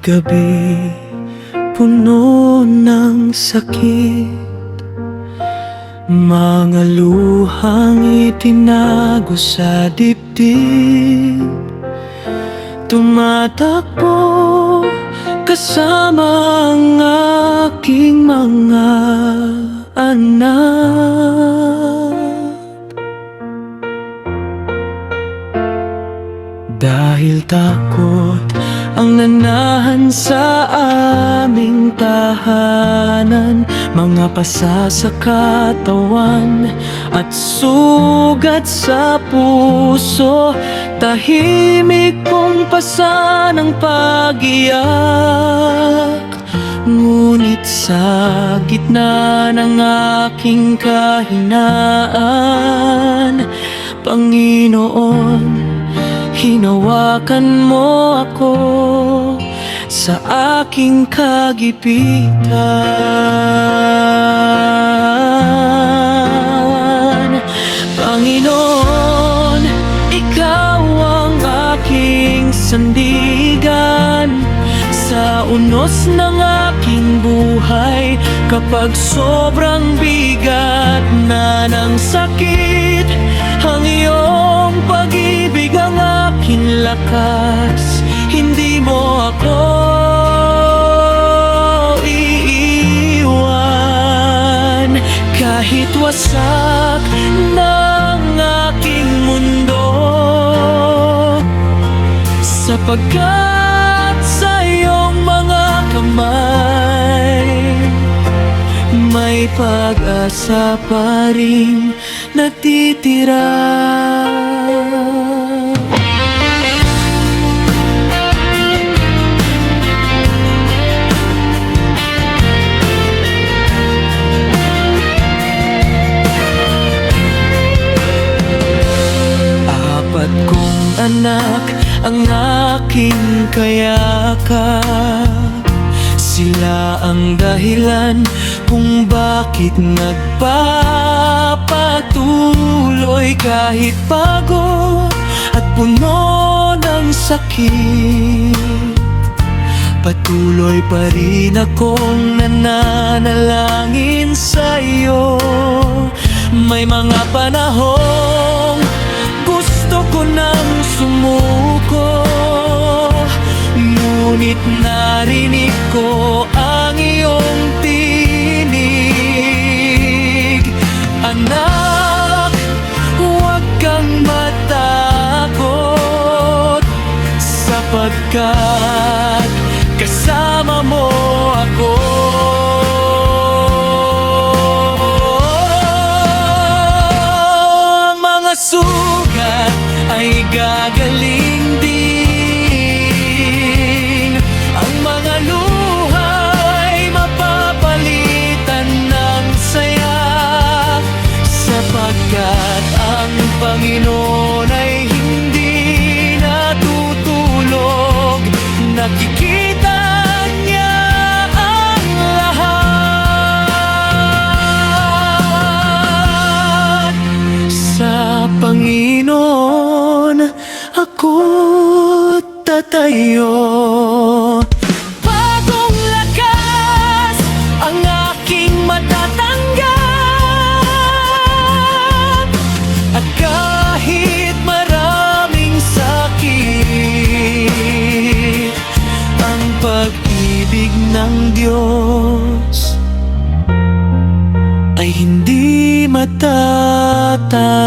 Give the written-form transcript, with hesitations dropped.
gabi puno ng sakit, mga luhang itinago sa dibdib. Tumatakbo kasama ang aking mga anak, dahil takot ang nanahan sa aming tahanan. Mga pasa sa katawan at sugat sa puso, tahimik kong pasa ng pag-iyak. Ngunit sa gitna ng aking kahinaan, Panginoon, hinawakan mo ako sa aking kagipitan. Panginoon, ikaw ang aking sandigan sa unos ng aking buhay. Kapag sobrang bigat na ng sakit, ang iyong pag-ibig ang aking lakas. Hindi mo ako iiwan kahit wasak ng aking mundo, sapagkat sa iyong mga kamay may pag-asa pa rin natitira. Apat kong anak ang aking kayakap, sila ang dahilan kung bakit nagpapatuloy kahit pagod at puno ng sakit. Patuloy pa rin akong nananalangin sa iyo. May mga panahong gusto ko nang sumuko, ngunit narinig ko ang iyong tinig. Anak, huwag kang matakot, sapagkat kasama mo ako. Ang mga sugat ay gagaling din, ang mga luha ay mapapalitan ng saya, sapagkat ang Panginoon ay hindi natutulog. Nakikita niya ang lahat. Sa Panginoon ako tatayo. Bagong lakas ang aking matatanggap, at kahit maraming sakit, ang pag-ibig ng Diyos ay hindi matatalo.